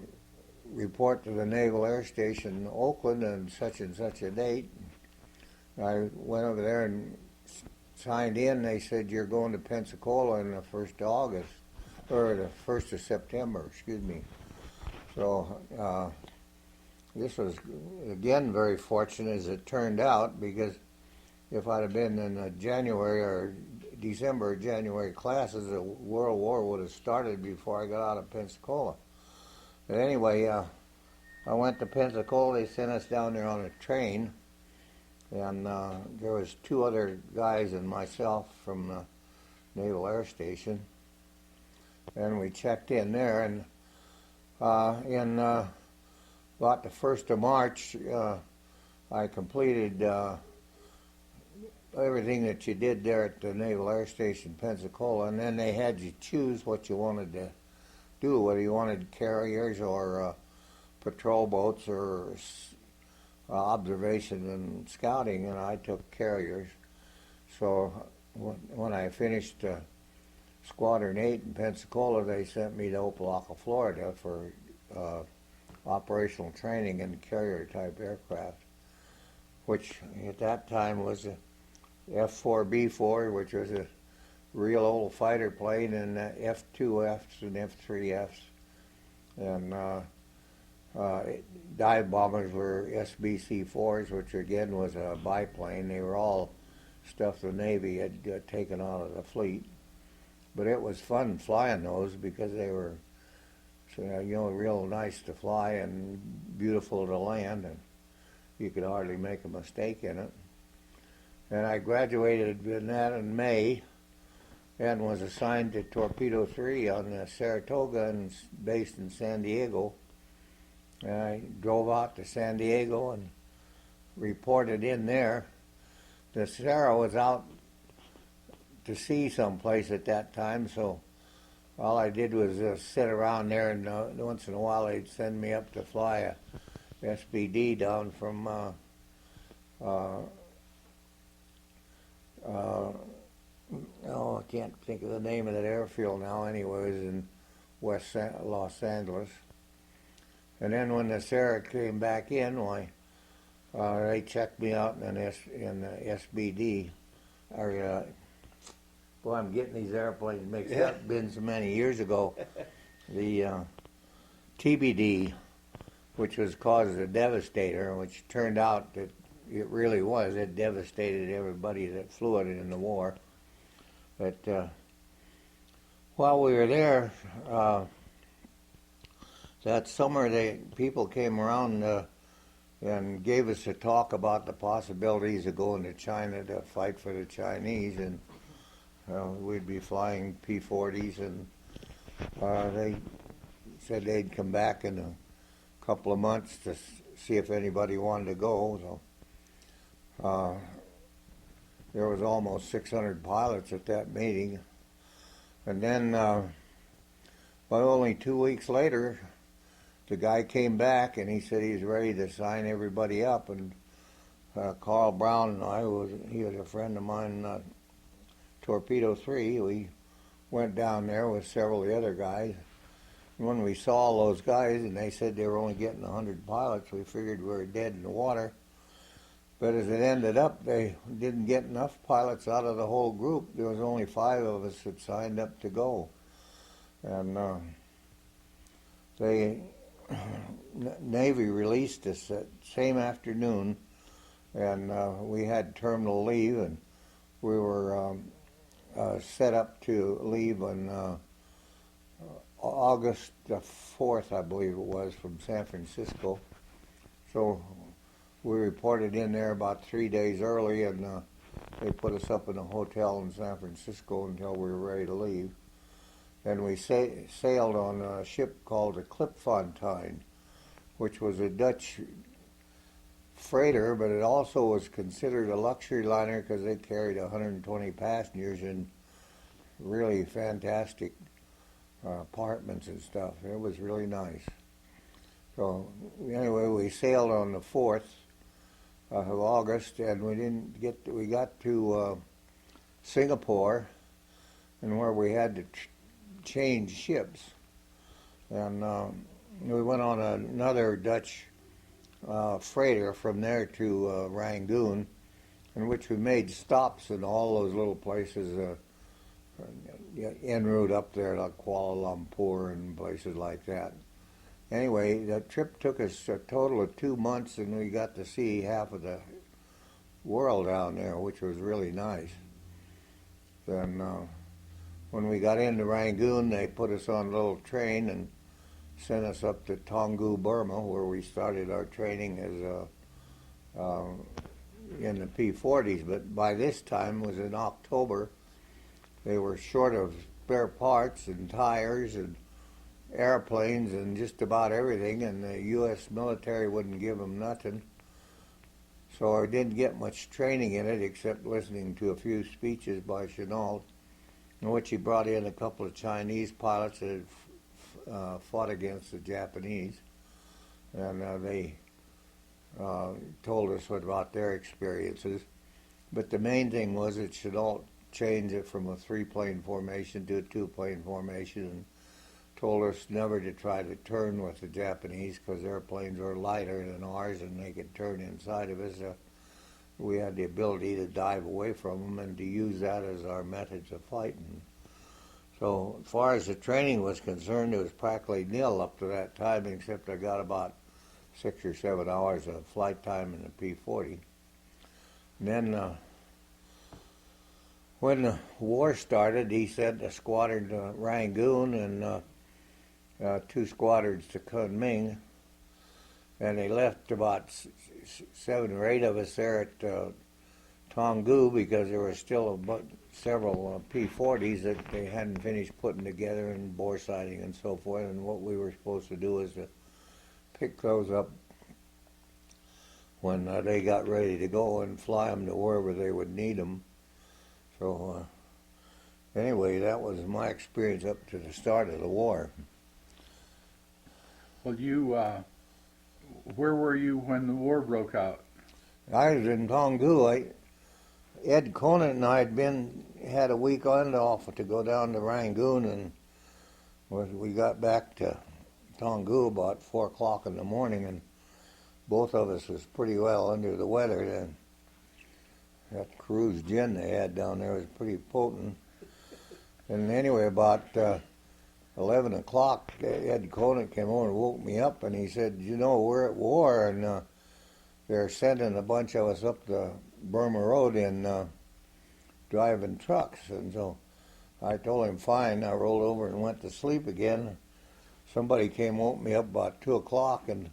report to the Naval Air Station in Oakland and such a date. I went over there and signed in. They said, you're going to Pensacola on the 1st of August, or the 1st of September, excuse me. So this was, again, very fortunate as it turned out, because if I'd have been in the January or December or January classes, the World War would have started before I got out of Pensacola. But anyway, I went to Pensacola. They sent us down there on a train, and there was 2 other guys and myself from the Naval Air Station, and we checked in there. And in about the 1st of March, I completed everything that you did there at the Naval Air Station, Pensacola, and then they had you choose what you wanted to do, whether you wanted carriers or patrol boats or observation and scouting, and I took carriers. So when I finished Squadron 8 in Pensacola, they sent me to Opelika, Florida for operational training in carrier-type aircraft, which at that time was a F-4B-4, which was a real old fighter plane, and F-2Fs and F-3Fs. And dive bombers were SBC-4s, which again was a biplane. They were all stuff the Navy had taken out of the fleet. But it was fun flying those because they were, real nice to fly and beautiful to land, and you could hardly make a mistake in it. And I graduated in that in May and was assigned to Torpedo 3 on Saratoga and based in San Diego. And I drove out to San Diego and reported in there. The Sarah was out to sea someplace at that time, so all I did was sit around there, and once in a while they'd send me up to fly a SBD down from I can't think of the name of that airfield now. Anyway, it was in West Los Angeles. And then when the Sarah came back in, they checked me out in the SBD. I'm getting these airplanes mixed up. It's been so many years ago. The TBD, which was caused a devastator, which turned out that it really was. It devastated everybody that flew it in the war. But while we were there, that summer, people came around and gave us a talk about the possibilities of going to China to fight for the Chinese, and we'd be flying P-40s, and they said they'd come back in a couple of months to see if anybody wanted to go. So there was almost 600 pilots at that meeting. And then, but only 2 weeks later, the guy came back and he said he was ready to sign everybody up. And Carl Brown and he was a friend of mine, Torpedo 3. We went down there with several of the other guys. And when we saw all those guys and they said they were only getting 100 pilots, we figured we were dead in the water. But as it ended up, they didn't get enough pilots out of the whole group. There was only 5 of us that signed up to go. And Navy released us that same afternoon, and we had terminal leave, and we were set up to leave on August the 4th, I believe it was, from San Francisco. So we reported in there about 3 days early, and they put us up in a hotel in San Francisco until we were ready to leave. And we sailed on a ship called the Klipfontein, which was a Dutch freighter, but it also was considered a luxury liner because they carried 120 passengers in really fantastic apartments and stuff. It was really nice. So anyway, we sailed on the 4th of August, and we got to Singapore, and where we had to change ships. And we went on another Dutch freighter from there to Rangoon, in which we made stops in all those little places en route up there, like Kuala Lumpur and places like that. Anyway, that trip took us a total of 2 months, and we got to see half of the world down there, which was really nice. Then when we got into Rangoon, they put us on a little train and sent us up to Taungoo, Burma, where we started our training as in the P-40s. But by this time, it was in October, they were short of spare parts and tires and airplanes and just about everything, and the U.S. military wouldn't give them nothing. So I didn't get much training in it except listening to a few speeches by Chenault, in which he brought in a couple of Chinese pilots that had fought against the Japanese, and they told us about their experiences. But the main thing was that Chenault changed it from a 3-plane formation to a 2-plane formation, and told us never to try to turn with the Japanese because their planes were lighter than ours and they could turn inside of us. We had the ability to dive away from them and to use that as our methods of fighting. So as far as the training was concerned, it was practically nil up to that time, except I got about 6 or 7 hours of flight time in the P-40. And then when the war started, he sent a squadron to Rangoon and 2 squadrons to Kunming, and they left about 7 or 8 of us there at Taungoo because there were still several P-40s that they hadn't finished putting together and bore sighting and so forth, and what we were supposed to do was to pick those up when they got ready to go and fly them to wherever they would need them. So anyway, that was my experience up to the start of the war. Well, where were you when the war broke out? I was in Taungoo. Ed Conant and I had a weekend off to go down to Rangoon, and we got back to Taungoo about 4 o'clock in the morning, and both of us was pretty well under the weather then. That cruise gin they had down there was pretty potent. And anyway, about 11 o'clock, Ed Conant came over and woke me up, and he said, we're at war, and they're sending a bunch of us up the Burma Road in driving trucks. And so I told him, fine. I rolled over and went to sleep again. Somebody came, woke me up about 2 o'clock, and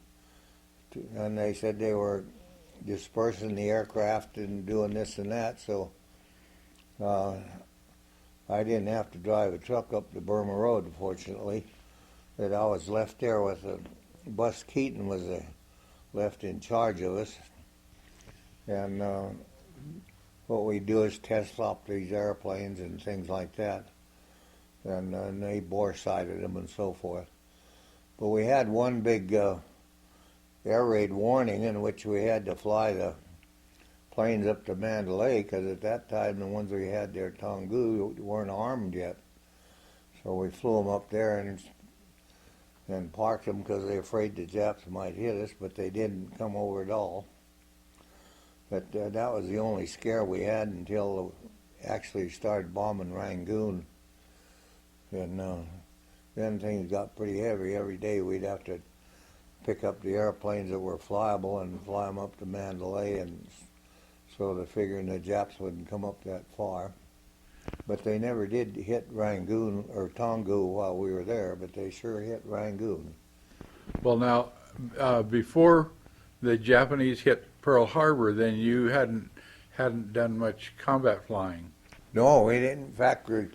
they said they were dispersing the aircraft and doing this and that, so I didn't have to drive a truck up the Burma Road, fortunately. That I was left there with Bus Keaton was left in charge of us. And what we do is test flop these airplanes and things like that. And they bore sighted them and so forth. But we had one big air raid warning in which we had to fly the planes up to Mandalay, because at that time the ones we had there at Taungoo weren't armed yet. So we flew them up there and parked them because they were afraid the Japs might hit us, but they didn't come over at all. But that was the only scare we had until actually started bombing Rangoon. And then things got pretty heavy. Every day we'd have to pick up the airplanes that were flyable and fly them up to Mandalay, and so they're figuring the Japs wouldn't come up that far. But they never did hit Rangoon or Taungoo while we were there, but they sure hit Rangoon. Well, now, before the Japanese hit Pearl Harbor, then you hadn't done much combat flying. No, we didn't. In fact, the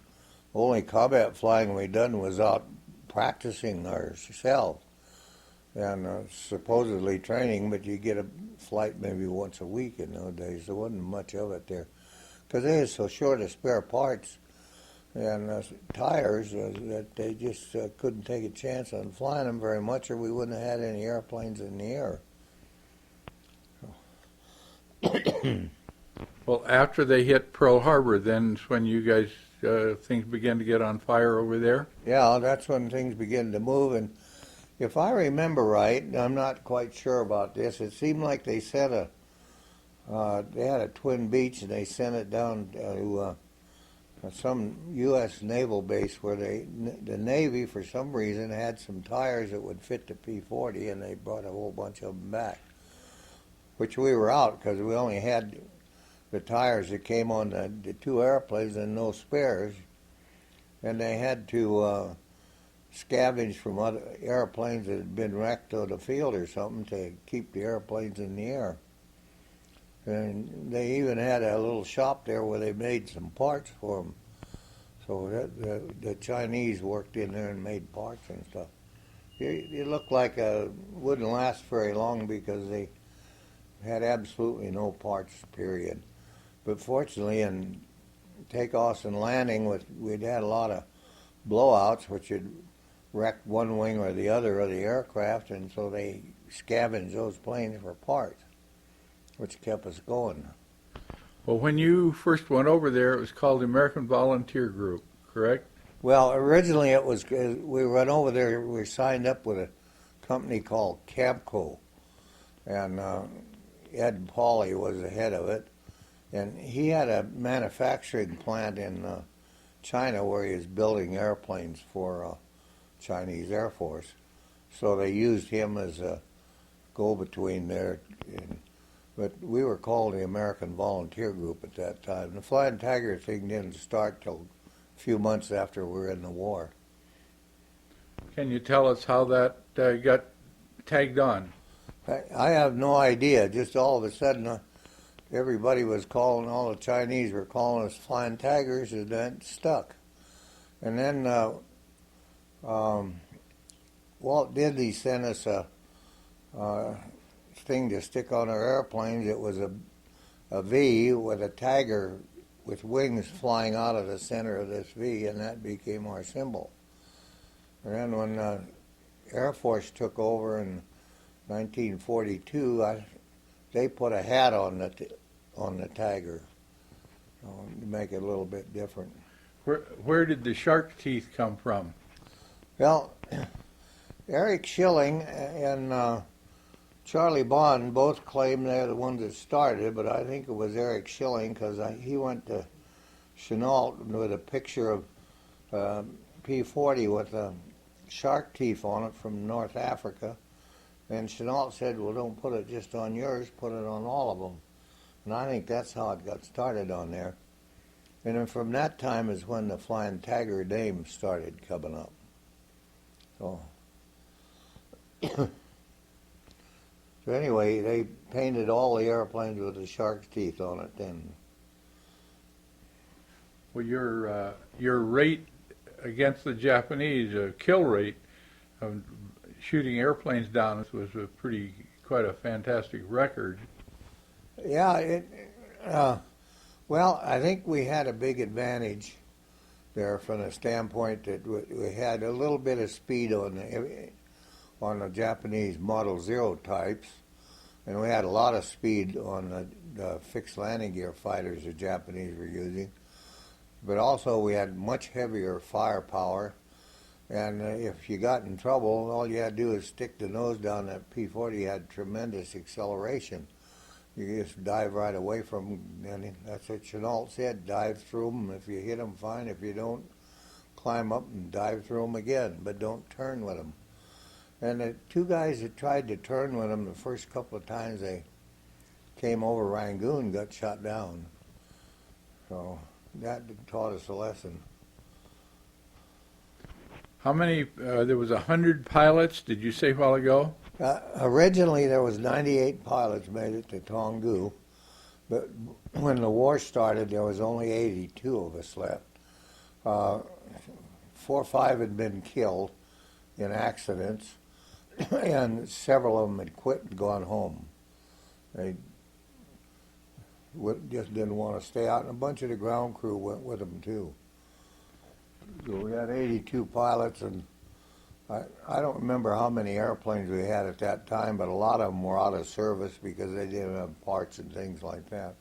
only combat flying we done was out practicing ourselves. and supposedly training, but you get a flight maybe once a week in those days. There wasn't much of it there because they were so short of spare parts and tires that they just couldn't take a chance on flying them very much, or we wouldn't have had any airplanes in the air. Well, after they hit Pearl Harbor, then's when you guys, things began to get on fire over there? Yeah, that's when things began to move. And if I remember right, I'm not quite sure about this, it seemed like they sent they had a Twin Beach and they sent it down to some U.S. naval base where the Navy, for some reason, had some tires that would fit the P-40, and they brought a whole bunch of them back, which we were out because we only had the tires that came on the two airplanes and no spares, and they had to scavenge from other airplanes that had been wrecked on the field or something to keep the airplanes in the air. And they even had a little shop there where they made some parts for them. So the Chinese worked in there and made parts and stuff. It looked like it wouldn't last very long because they had absolutely no parts, period. But fortunately, in takeoffs and landing, we'd had a lot of blowouts, which had wrecked one wing or the other of the aircraft, and so they scavenged those planes for parts, which kept us going. Well, when you first went over there, it was called the American Volunteer Group, correct? Well, originally it was, we went over there, we signed up with a company called Camco, and Ed Pauley was the head of it, and he had a manufacturing plant in China where he was building airplanes for Chinese Air Force. So they used him as a go-between there. But we were called the American Volunteer Group at that time. The Flying Tiger thing didn't start till a few months after we were in the war. Can you tell us how that got tagged on? I have no idea. Just all of a sudden, everybody was calling, all the Chinese were calling us Flying Tigers, and that stuck. And then Walt Disney sent us a thing to stick on our airplanes. It was a V with a tiger with wings flying out of the center of this V, and that became our symbol. And then when Air Force took over in 1942, they put a hat on the tiger to make it a little bit different. Where did the shark teeth come from? Well, Eric Schilling and Charlie Bond both claim they're the ones that started it, but I think it was Eric Schilling because he went to Chenault with a picture of P-40 with shark teeth on it from North Africa. And Chenault said, well, don't put it just on yours, put it on all of them. And I think that's how it got started on there. And then from that time is when the Flying Tiger name started coming up. So, so anyway, they painted all the airplanes with the shark's teeth on it then. Well, your rate against the Japanese, kill rate of shooting airplanes down was quite a fantastic record. Yeah, well, I think we had a big advantage there from the standpoint that we had a little bit of speed on the Japanese Model Zero types, and we had a lot of speed on the fixed landing gear fighters the Japanese were using. But also we had much heavier firepower, and if you got in trouble, all you had to do is stick the nose down. That P-40 had tremendous acceleration. You just dive right away from them, and that's what Chenault said, dive through them. If you hit them, fine. If you don't, climb up and dive through them again, but don't turn with them. And the two guys that tried to turn with them the first couple of times they came over Rangoon got shot down. So that taught us a lesson. How many, there was 100 pilots, did you say a while ago? Originally, there was 98 pilots made it to Tonggu, but when the war started, there was only 82 of us left. 4 or 5 had been killed in accidents, and several of them had quit and gone home. They just didn't want to stay out, and a bunch of the ground crew went with them too. So we had 82 pilots, and I don't remember how many airplanes we had at that time, but a lot of them were out of service because they didn't have parts and things like that.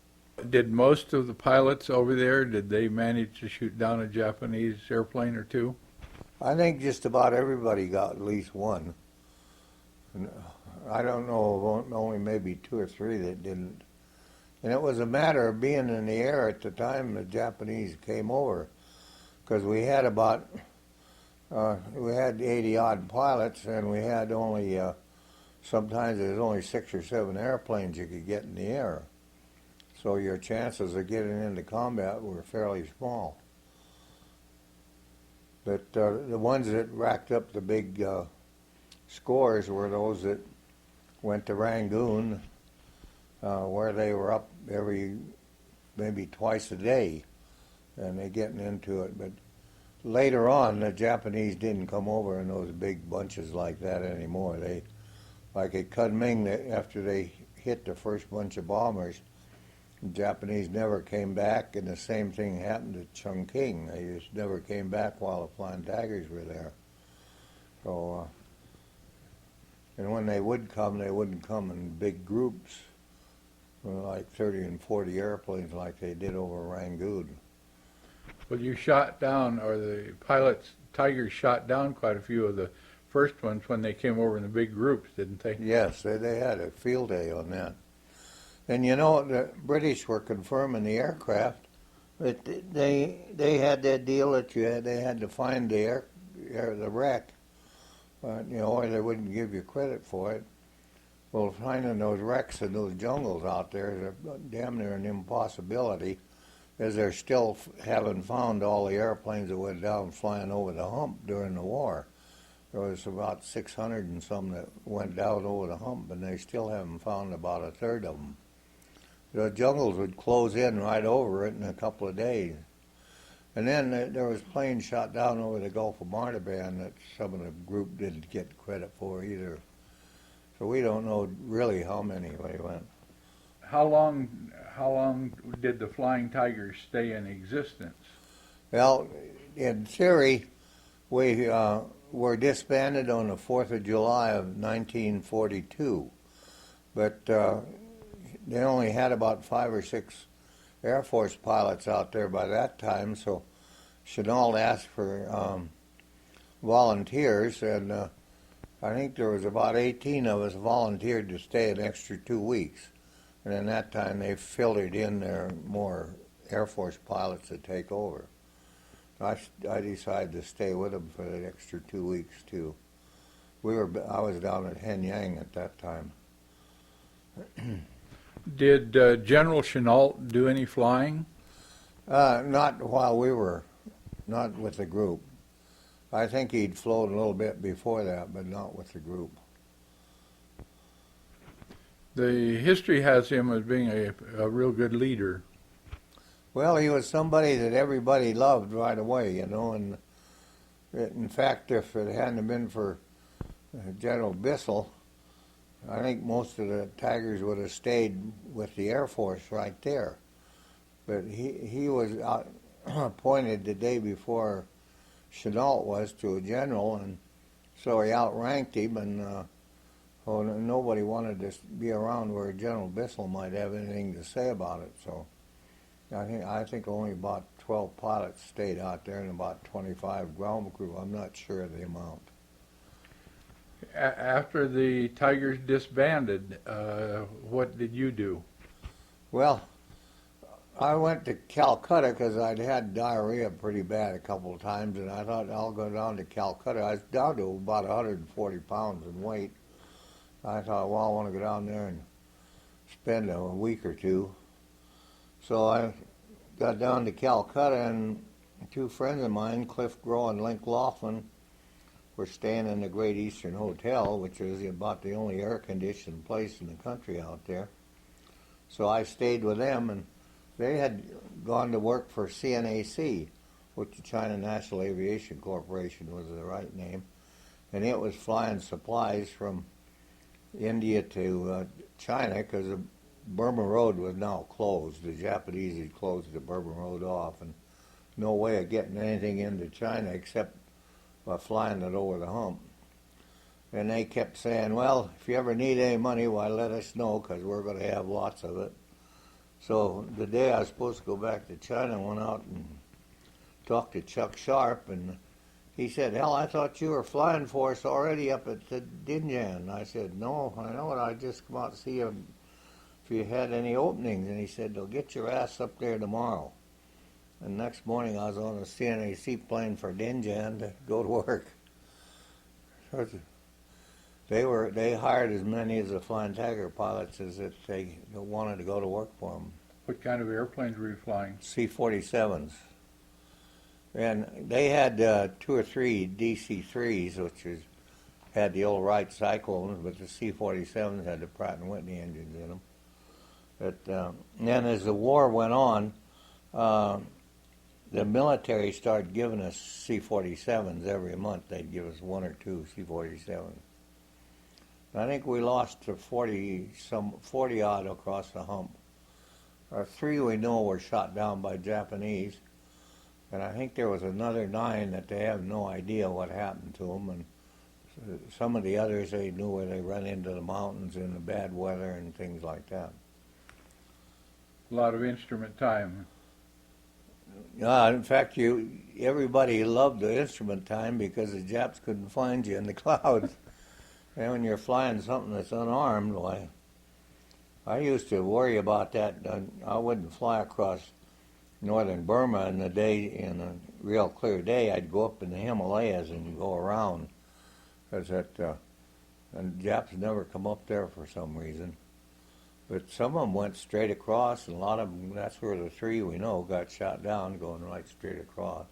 Did most of the pilots over there, did they manage to shoot down a Japanese airplane or two? I think just about everybody got at least one. And I don't know of only maybe 2 or 3 that didn't. And it was a matter of being in the air at the time the Japanese came over, because we had about we had 80-odd pilots, and we had only sometimes there was only 6 or 7 airplanes you could get in the air. So your chances of getting into combat were fairly small. But the ones that racked up the big scores were those that went to Rangoon, where they were up maybe twice a day, and they're getting into it. But later on, the Japanese didn't come over in those big bunches like that anymore. They, like at Kunming, after they hit the first bunch of bombers, the Japanese never came back, and the same thing happened to Chongqing. They just never came back while the Flying Tigers were there. So, and when they would come, they wouldn't come in big groups, like 30 and 40 airplanes like they did over Rangoon. Well, you shot down, or the pilots, Tigers shot down quite a few of the first ones when they came over in the big groups, didn't they? Yes, they had a field day on that. And you know, the British were confirming the aircraft, but they had that deal that they had to find the wreck, you know, or they wouldn't give you credit for it. Well, finding those wrecks in those jungles out there is damn near an impossibility, as they're still haven't found all the airplanes that went down flying over the hump during the war. There was about 600 and some that went down over the hump, and they still haven't found about a third of them. The jungles would close in right over it in a couple of days. And then there was planes shot down over the Gulf of Martaban that some of the group didn't get credit for either. So we don't know really how many they went. How long did the Flying Tigers stay in existence? Well, in theory, we were disbanded on the 4th of July of 1942, but they only had about 5 or 6 Air Force pilots out there by that time, so Chenault asked for volunteers, and I think there was about 18 of us volunteered to stay an extra 2 weeks. And in that time, they filtered in their more Air Force pilots to take over. I decided to stay with them for the extra 2 weeks too. I was down at Henyang at that time. Did General Chenault do any flying? Not while we were, not with the group. I think he'd flown a little bit before that, but not with the group. The history has him as being a real good leader. Well, he was somebody that everybody loved right away, you know, and in fact, if it hadn't been for General Bissell, I think most of the Tigers would have stayed with the Air Force right there. But he was appointed the day before Chenault was to a general, and so he outranked him, and nobody wanted to be around where General Bissell might have anything to say about it. So I think only about 12 pilots stayed out there and about 25 ground crew. I'm not sure of the amount. After the Tigers disbanded, what did you do? Well, I went to Calcutta because I'd had diarrhea pretty bad a couple of times, and I thought I'll go down to Calcutta. I was down to about 140 pounds in weight. I thought, well, I want to go down there and spend a week or two. So I got down to Calcutta, and 2 friends of mine, Cliff Grow and Link Laughlin, were staying in the Great Eastern Hotel, which is about the only air-conditioned place in the country out there. So I stayed with them, and they had gone to work for CNAC, which the China National Aviation Corporation was the right name. and it was flying supplies from India to China because the Burma Road was now closed. The Japanese had closed the Burma Road off, and no way of getting anything into China except by flying it over the hump. And they kept saying, well, if you ever need any money, why let us know, because we're going to have lots of it. So the day I was supposed to go back to China, I went out and talked to Chuck Sharp, and he said, hell, I thought you were flying for us already up at the Dinjan. I said, no, I know it. I just come out to see you if you had any openings. And he said, they'll get your ass up there tomorrow. And next morning I was on a CNAC plane for Dinjan to go to work. So they hired as many as the Flying Tiger pilots as if they wanted to go to work for them. What kind of airplanes were you flying? C-47s. And they had 2 or 3 DC-3s, which had the old Wright Cyclones, but the C-47s had the Pratt & Whitney engines in them. But then as the war went on, the military started giving us C-47s every month. They'd give us 1 or 2 C-47s. I think we lost to 40 odd across the hump. 3 we know were shot down by Japanese, and I think there was another 9 that they have no idea what happened to them. And some of the others, they knew where they run into the mountains in the bad weather and things like that. A lot of instrument time. In fact, everybody loved the instrument time because the Japs couldn't find you in the clouds. And when you're flying something that's unarmed, why, I used to worry about that. I wouldn't fly across northern Burma in a real clear day. I'd go up in the Himalayas and go around, because and Japs never come up there for some reason. But some of them went straight across, and a lot of them, that's where the 3 we know got shot down going right straight across.